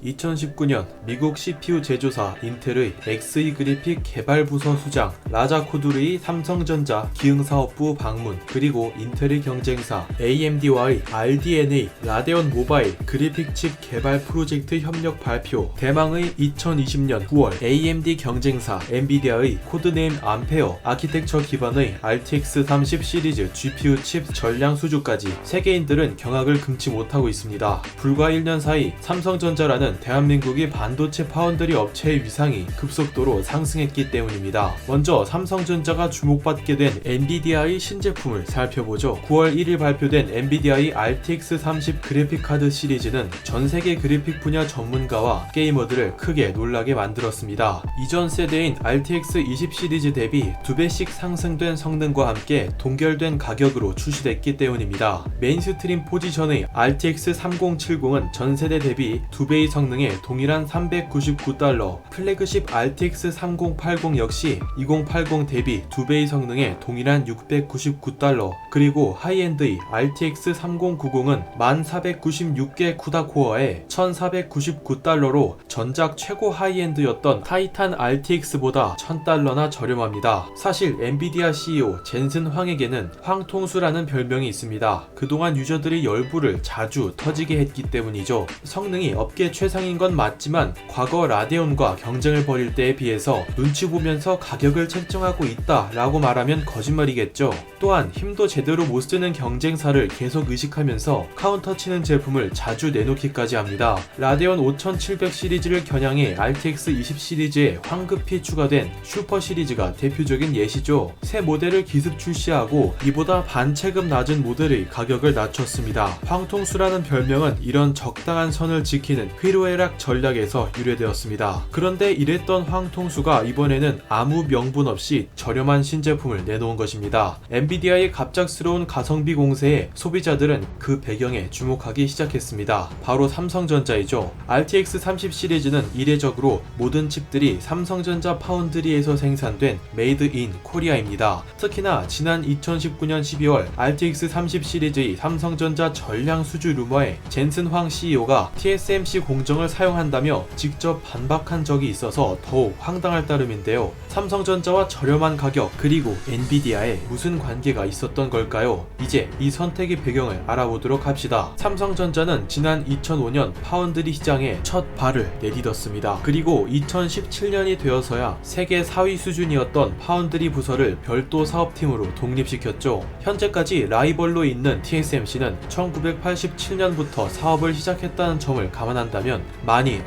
2019년 미국 CPU 제조사 인텔의 Xe 그래픽 개발부서 수장 라자 코두르의 삼성전자 기흥사업부 방문, 그리고 인텔의 경쟁사 AMD와의 RDNA 라데온 모바일 그래픽칩 개발 프로젝트 협력 발표, 대망의 2020년 9월 AMD 경쟁사 엔비디아의 코드네임 암페어 아키텍처 기반의 RTX 30 시리즈 GPU 칩 전량 수주까지 세계인들은 경악을 금치 못하고 있습니다. 불과 1년 사이 삼성전자라는 대한민국의 반도체 파운드리 업체의 위상이 급속도로 상승했기 때문입니다. 먼저 삼성전자가 주목받게 된 엔비디아의 신제품을 살펴보죠. 9월 1일 발표된 엔비디아의 RTX 30 그래픽카드 시리즈는 전세계 그래픽 분야 전문가와 게이머들을 크게 놀라게 만들었습니다. 이전 세대인 RTX 20 시리즈 대비 2배씩 상승된 성능과 함께 동결된 가격으로 출시됐기 때문입니다. 메인스트림 포지션의 RTX 3070은 전세대 대비 2배의 성능에 동일한 $399, 플래그십 RTX 3080 역시 2080 대비 2배의 성능에 동일한 $699, 그리고 하이엔드의 RTX 3090은 1496개 쿠다 코어에 $1499로 전작 최고 하이엔드였던 타이탄 RTX보다 $1000나 저렴합니다. 사실 엔비디아 CEO 젠슨 황에게는 황통수라는 별명이 있습니다. 그동안 유저들의 열불을 자주 터지게 했기 때문이죠. 성능이 업계 최상인 건 맞지만 과거 라데온과 경쟁을 벌일 때에 비해서 눈치 보면서 가격을 책정하고 있다 라고 말하면 거짓말이겠죠. 또한 힘도 제대로 못 쓰는 경쟁사를 계속 의식하면서 카운터 치는 제품을 자주 내놓기까지 합니다. 라데온 5700 시리즈를 겨냥해 RTX 20 시리즈에 황급히 추가된 슈퍼 시리즈가 대표적인 예시죠. 새 모델을 기습 출시하고 이보다 반체급 낮은 모델의 가격을 낮췄습니다. 황통수라는 별명은 이런 적당한 선을 지키는 희로애락 전략에서 유래되었습니다. 그런데 이랬던 황통수가 이번에는 아무 명분 없이 저렴한 신제품을 내놓은 것입니다. 엔비디아의 갑작스러운 가성비 공세에 소비자들은 그 배경에 주목하기 시작했습니다. 바로 삼성전자이죠. RTX 30 시리즈는 이례적으로 모든 칩들이 삼성전자 파운드리에서 생산된 메이드 인 코리아입니다. 특히나 지난 2019년 12월 RTX 30 시리즈의 삼성전자 전량 수주 루머에 젠슨 황 CEO가 TSMC 공정을 사용한다며 직접 반박한 적이 있어서 더욱 황당할 따름인데요. 삼성전자와 저렴한 가격, 그리고 엔비디아에 무슨 관계가 있었던 걸까요? 이제 이 선택의 배경을 알아보도록 합시다. 삼성전자는 지난 2005년 파운드리 시장에 첫 발을 내딛었습니다. 그리고 2017년이 되어서야 세계 4위 수준이었던 파운드리 부서를 별도 사업팀으로 독립시켰죠. 현재까지 라이벌로 있는 TSMC는 1987년부터 사업을 시작했다는 점을 감안한다면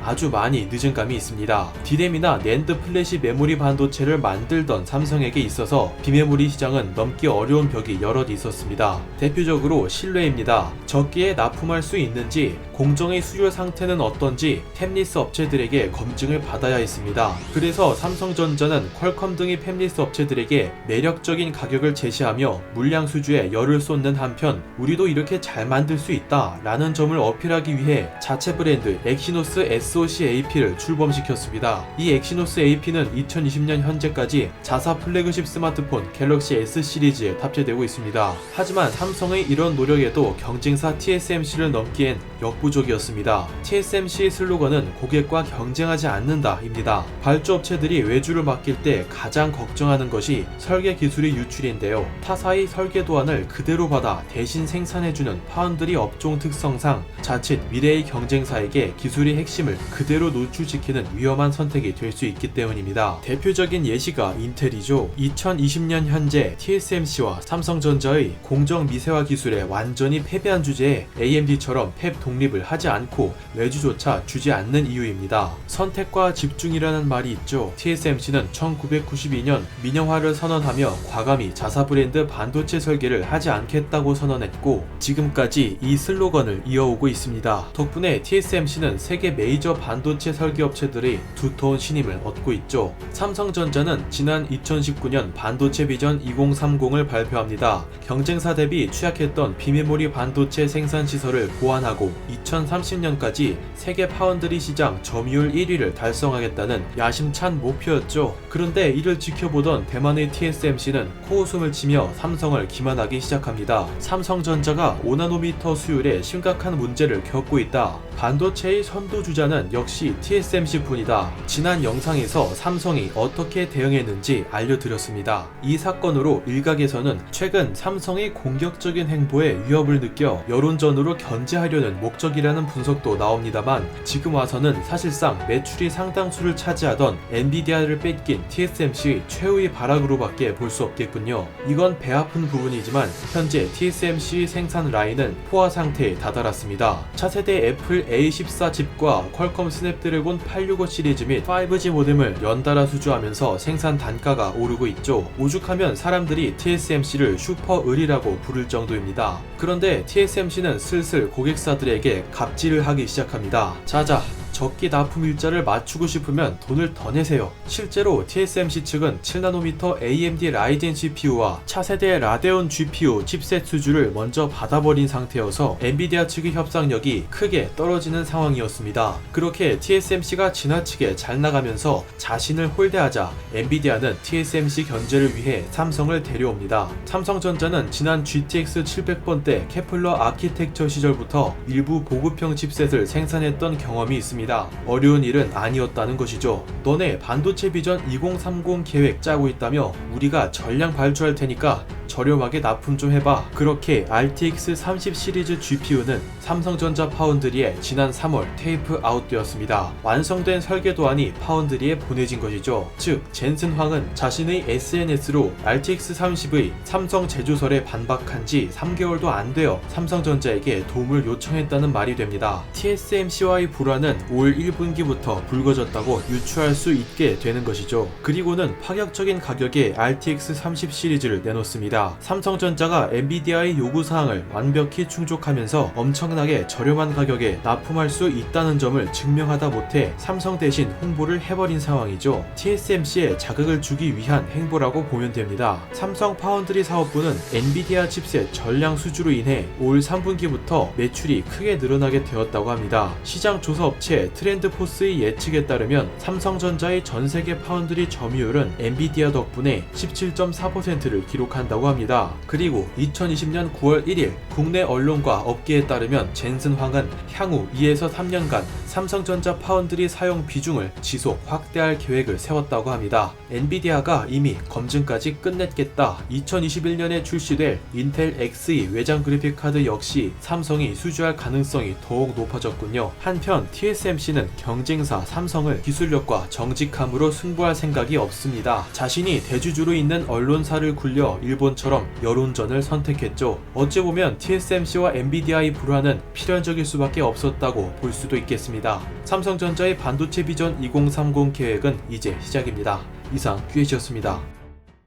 아주 많이 늦은 감이 있습니다. 디램이나 낸드 플래시 메모리 반도체를 만들던 삼성에게 있어서 비메모리 시장은 넘기 어려운 벽이 여럿 있었습니다. 대표적으로 신뢰입니다. 적기에 납품할 수 있는지, 공정의 수율 상태는 어떤지 팹리스 업체들에게 검증을 받아야 했습니다. 그래서 삼성전자는 퀄컴 등의 팹리스 업체들에게 매력적인 가격을 제시하며 물량 수주에 열을 쏟는 한편 우리도 이렇게 잘 만들 수 있다 라는 점을 어필하기 위해 자체 브랜드 엑시노스 SoC AP를 출범시켰습니다. 이 엑시노스 AP는 2020년 현재까지 자사 플래그십 스마트폰 갤럭시 S 시리즈에 탑재되고 있습니다. 하지만 삼성의 이런 노력에도 경쟁사 TSMC를 넘기엔 역부족이었습니다. TSMC의 슬로건은 고객과 경쟁하지 않는다 입니다. 발주업체들이 외주를 맡길 때 가장 걱정하는 것이 설계 기술의 유출인데요. 타사의 설계 도안을 그대로 받아 대신 생산해주는 파운드리 업종 특성상 자칫 미래의 경쟁사에게 기술의 핵심을 그대로 노출시키는 위험한 선택이 될 수 있기 때문입니다. 대표적인 예시가 인텔이죠. 2020년 현재 TSMC와 삼성전자의 공정 미세화 기술에 완전히 패배한 주제에 AMD처럼 팹 독립을 하지 않고 외주조차 주지 않는 이유입니다. 선택과 집중이라는 말이 있죠. TSMC는 1992년 민영화를 선언하며 과감히 자사 브랜드 반도체 설계를 하지 않겠다고 선언했고 지금까지 이 슬로건을 이어오고 있습니다. 덕분에 TSMC는 세계 메이저 반도체 설계 업체들의 두터운 신임을 얻고 있죠. 삼성전자는 지난 2019년 반도체 비전 2030을 발표합니다. 경쟁사 대비 취약했던 비메모리 반도체 생산 시설을 보완하고 2030년까지 세계 파운드리 시장 점유율 1위를 달성하겠다는 야심찬 목표였죠. 그런데 이를 지켜보던 대만의 TSMC는 코웃음을 치며 삼성을 기만하기 시작합니다. 삼성전자가 5나노미터 수율에 심각한 문제를 겪고 있다. 반도체의 선두주자는 역시 TSMC뿐이다. 지난 영상에서 삼성이 어떻게 대응했는지 알려드렸습니다. 이 사건으로 일각에서는 최근 삼성의 공격적인 행보에 위협을 느껴 여론전으로 견제하려는 목적이라는 분석도 나옵니다만, 지금 와서는 사실상 매출이 상당수를 차지하던 엔비디아를 뺏긴 TSMC의 최후의 발악으로밖에 볼 수 없겠군요. 이건 배 아픈 부분이지만 현재 TSMC 생산 라인은 포화 상태에 다다랐습니다. 차세대 애플 A14 칩과 퀄컴 스냅드래곤 865 시리즈 및 5G 모뎀을 연달아 수주하면서 생산 단가가 오르고 있죠. 오죽하면 사람들이 TSMC를 슈퍼을이라고 부를 정도입니다. 그런데 TSMC는 슬슬 고객사들에게 갑질을 하기 시작합니다. 자자, 적기 납품 일자를 맞추고 싶으면 돈을 더 내세요. 실제로 TSMC 측은 7나노미터 AMD 라이젠 CPU와 차세대 라데온 GPU 칩셋 수주를 먼저 받아버린 상태여서 엔비디아 측의 협상력이 크게 떨어지는 상황이었습니다. 그렇게 TSMC가 지나치게 잘 나가면서 자신을 홀대하자 엔비디아는 TSMC 견제를 위해 삼성을 데려옵니다. 삼성전자는 지난 GTX 700번대 케플러 아키텍처 시절부터 일부 보급형 칩셋을 생산했던 경험이 있습니다. 어려운 일은 아니었다는 것이죠. 너네 반도체 비전 2030 계획 짜고 있다며 우리가 전량 발주할 테니까 저렴하게 납품 좀 해봐. 그렇게 RTX 30 시리즈 GPU는 삼성전자 파운드리에 지난 3월 테이프 아웃되었습니다. 완성된 설계 도안이 파운드리에 보내진 것이죠. 즉 젠슨 황은 자신의 SNS로 RTX 30의 삼성 제조설에 반박한 지 3개월도 안 되어 삼성전자에게 도움을 요청했다는 말이 됩니다. TSMC와의 불화는 올 1분기부터 불거졌다고 유추할 수 있게 되는 것이죠. 그리고는 파격적인 가격에 RTX 30 시리즈를 내놓습니다. 삼성전자가 엔비디아의 요구사항을 완벽히 충족하면서 엄청나게 저렴한 가격에 납품할 수 있다는 점을 증명하다 못해 삼성 대신 홍보를 해버린 상황이죠. TSMC에 자극을 주기 위한 행보라고 보면 됩니다. 삼성 파운드리 사업부는 엔비디아 칩셋 전량 수주로 인해 올 3분기부터 매출이 크게 늘어나게 되었다고 합니다. 시장 조사 업체 트렌드포스의 예측에 따르면 삼성전자의 전세계 파운드리 점유율은 엔비디아 덕분에 17.4%를 기록한다고 합니다. 그리고 2020년 9월 1일 국내 언론과 업계에 따르면 젠슨 황은 향후 2에서 3년간 삼성전자 파운드리 사용 비중을 지속 확대할 계획을 세웠다고 합니다. 엔비디아가 이미 검증까지 끝냈겠다. 2021년에 출시될 인텔 Xe 외장 그래픽 카드 역시 삼성이 수주할 가능성이 더욱 높아졌군요. 한편 TSMC는 경쟁사 삼성을 기술력과 정직함으로 승부할 생각이 없습니다. 자신이 대주주로 있는 언론사를 굴려 일본처럼 여론전을 선택했죠. 어찌 보면 TSMC와 엔비디아의 불화는 필연적일 수밖에 없었다고 볼 수도 있겠습니다. 삼성전자의 반도체 비전 2030 계획은 이제 시작입니다. 이상 QH였습니다.